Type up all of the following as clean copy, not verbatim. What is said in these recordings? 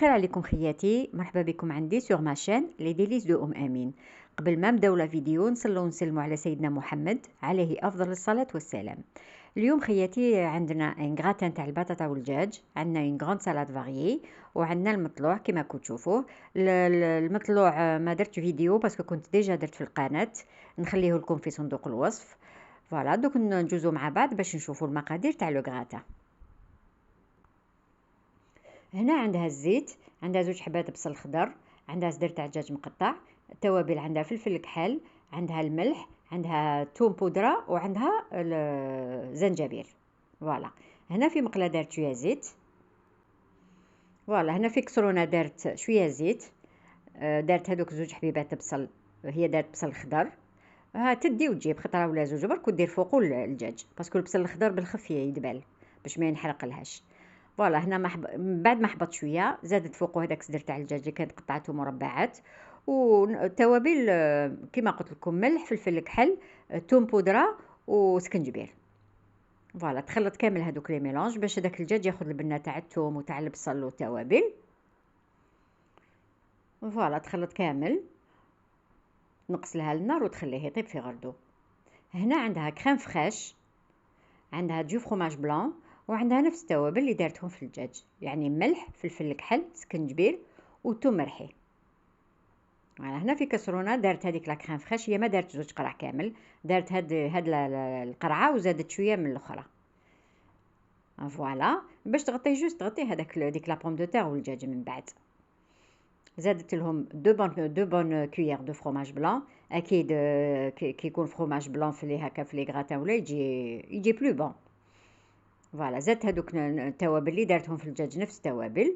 الخير عليكم خياتي، مرحبا بكم عندي سور ماشين لي ديليس دو امين. قبل ما نبداو لا فيديو نصلوا ونسلموا على سيدنا محمد عليه افضل الصلاه والسلام. اليوم خياتي عندنا ان غراتان تاع البطاطا والدجاج، عندنا ان غراند سالاد فاريي، وعندنا المطلوع كما كنتو تشوفوه. المطلوع ما درت فيديو باسكو كنت ديجا درت في القناه، نخليه لكم في صندوق الوصف. فوالا دوك نجوزو مع بعض باش نشوفوا المقادير تاع لو غراتا. هنا عندها الزيت، عندها 2 حبات بصل خضر، عندها صدر تاع دجاج مقطع، التوابل عندها فلفل كحل، عندها الملح، عندها توم بودره، وعندها الزنجبيل. فوالا هنا في مقله دارت شويه زيت. فوالا هنا في كسرونه دارت شويه زيت. دارت هذوك 2 حبيبات بصل، هي دارت بصل خضر. ها تدي وتجيب خطره ولا زوج برك ودير فوقو الدجاج، باسكو البصل الخضر بالخف يدبل باش ما ينحرق لهاش. فوالا هنا بعد ما حبط شويه زادت فوقه هذاك الصدر تاع الدجاج اللي كانت قطعته مربعات، والتوابل كما قلت لكم ملح فلفل كحل توم بودره وسكنجبير. فوالا تخلط كامل هذوك لي ميلونج باش هذاك الدجاج ياخذ البنه تاع الثوم وتاع البصل والتوابل. فوالا تخلط كامل، نقص لها النار وتخليه يطيب في غردو. هنا عندها كريم فريش، عندها دو فروماج بلان، وعندها نفس التوابل اللي دارتهم في الدجاج، يعني ملح فلفل كحل سكنجبير وثوم مرحي. على هنا في كسرونه دارت هذيك لا كريم فريش، هي ما دارت 2 قرع كامل، دارت هاد القرعه وزادت شويه من الاخرى. فوالا باش تغطي جوست تغطي هذاك ديك لا بوم دو تير والدجاج. من بعد زادت لهم دو بون كويير دو فروماج بلان. اكيد كي يكون فروماج بلان في لي هكا في لي غراتان ولا يجي بلو بون. فوالا زادت هذوك التوابل اللي دارتهم في الدجاج نفس التوابل،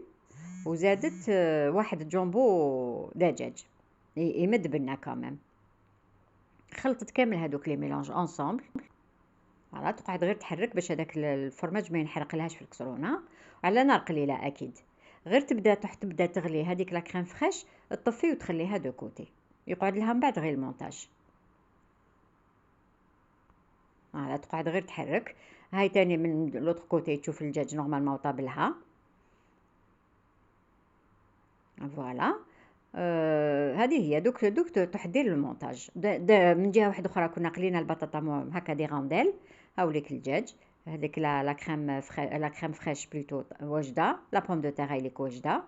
وزادت واحد جامبو دجاج يمد بنا كامل. خلطت كامل هذوك لي ميلونج انصامبل. فوالا تقعد غير تحرك باش هذاك الفرماج ما ينحرق لهاش في الكسرونه، على نار قليله اكيد. غير تبدا تغلي هذيك لا كريم فريش، تطفي وتخليها دو كوتي، يقعد لها من بعد غير المونتاج. فوالا تقعد غير تحرك. هاي تاني من لوطر كوتي تشوف الدجاج نورمالمون طابلها. فوالا هذه هي دوك تحضير المونتاج. من جهه واحده اخرى كنا قلينا البطاطا هكا دي غانديل. هاوليك الدجاج، هذيك لا كريم فريش بلوتو واجده، لا بوم دو تير ليك واجده.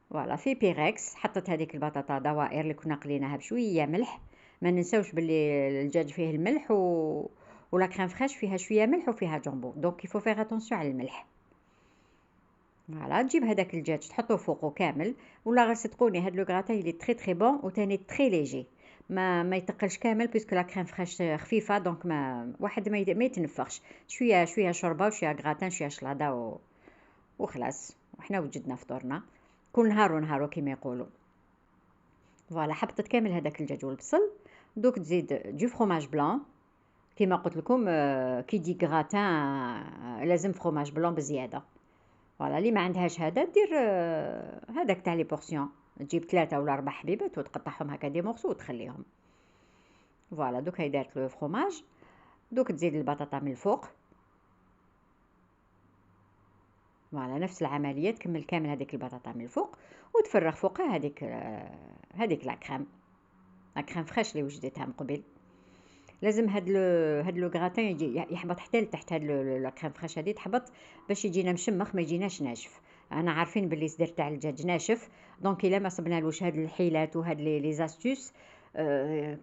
فوالا في بيركس حطيت هذيك البطاطا دوائر اللي كنا قليناها بشويه ملح. ما ننساوش باللي الدجاج فيه الملح ولا كريم فريش فيها شويه ملح وفيها جامبو، دونك يفو فيغ اتونسيون على الملح. فوالا تجيب هذاك الدجاج تحطوه فوقه كامل. ولا غير صدقوني هاد لو غراتا يلي تري تري بون وتاني تري ليجي، ما يتقلش كامل بيسكو لا كريم فريش خفيفه، دونك ما واحد ما يتنفخش. شويه شوربه وشويه غراتان شويه شلاضه وخلاص، وحنا وجدنا فطورنا كل نهار ونهارو كيما يقولوا. فوالا حبطت كامل هذاك الدجاج والبصل. دوك تزيد دو فروماج بلان كيما قلت لكم. كي يجي غراتان لازم فروماج بلان بزياده. فوالا اللي ما عندهاش هذا دير هذاك تاع لي بورسيون، تجيب 3 ولا 4 حبيبات وتقطعهم هكا دي مورسو وتخليهم. فوالا دوك هاي دارت لو فروماج. دوك تزيد البطاطا من الفوق. فوالا نفس العمليه تكمل كامل هذيك البطاطا من الفوق وتفرغ فوقها هذيك لا كريم فريش اللي وجدتها من قبل. لازم هاد لو غراتان يجي يحبط حتى لتحت. هاد لا كريم فريش هادي تحبط باش يجينا مشمخ ما يجيناش ناشف. انا عارفين باللي صدر تاع الدجاج ناشف، دونك الا ما صبنالوش هاد الحيلات وهاد لي زاستوس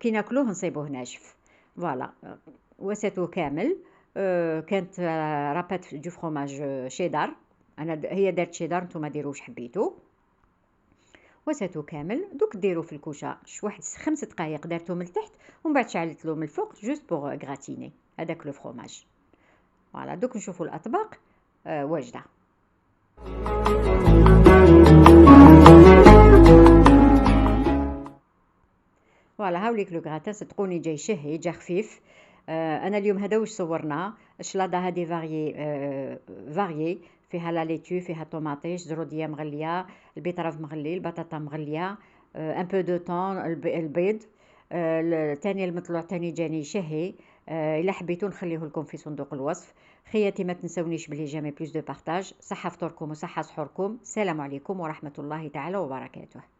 كي ناكلوه نصيبوه ناشف. فوالا وساتو كامل. كانت رابات دو فروماج شيدار، هي دارت شيدار، نتوما ديروا واش حبيتوا. وساتو كامل. دوك ديروا في الكوشه واحد 5 دقائق دارتهم لتحت، ومن بعد شعلت له من الفوق جوست بوغ غراتيني هذاك لو فروماج. فوالا دوك نشوفوا الاطباق واجده. فوالا هاوليك لو غراتان صدقوني جاي شهي جا خفيف. انا اليوم هذا واش صورنا الشلاضه هذه فاريي فيها لا ليتو، فيها طوماطيش، زروديه مغليه، البيطراف مغلي، البطاطا مغليه، ان بو دو طون، البيض. تاني المطلوع تاني جاني شهي. الا حبيتو نخليه لكم في صندوق الوصف. خياتي ما تنسونيش بلي جامي بلوس دو بارطاج. صحه فطوركم وصحه سحوركم. السلام عليكم ورحمه الله تعالى وبركاته.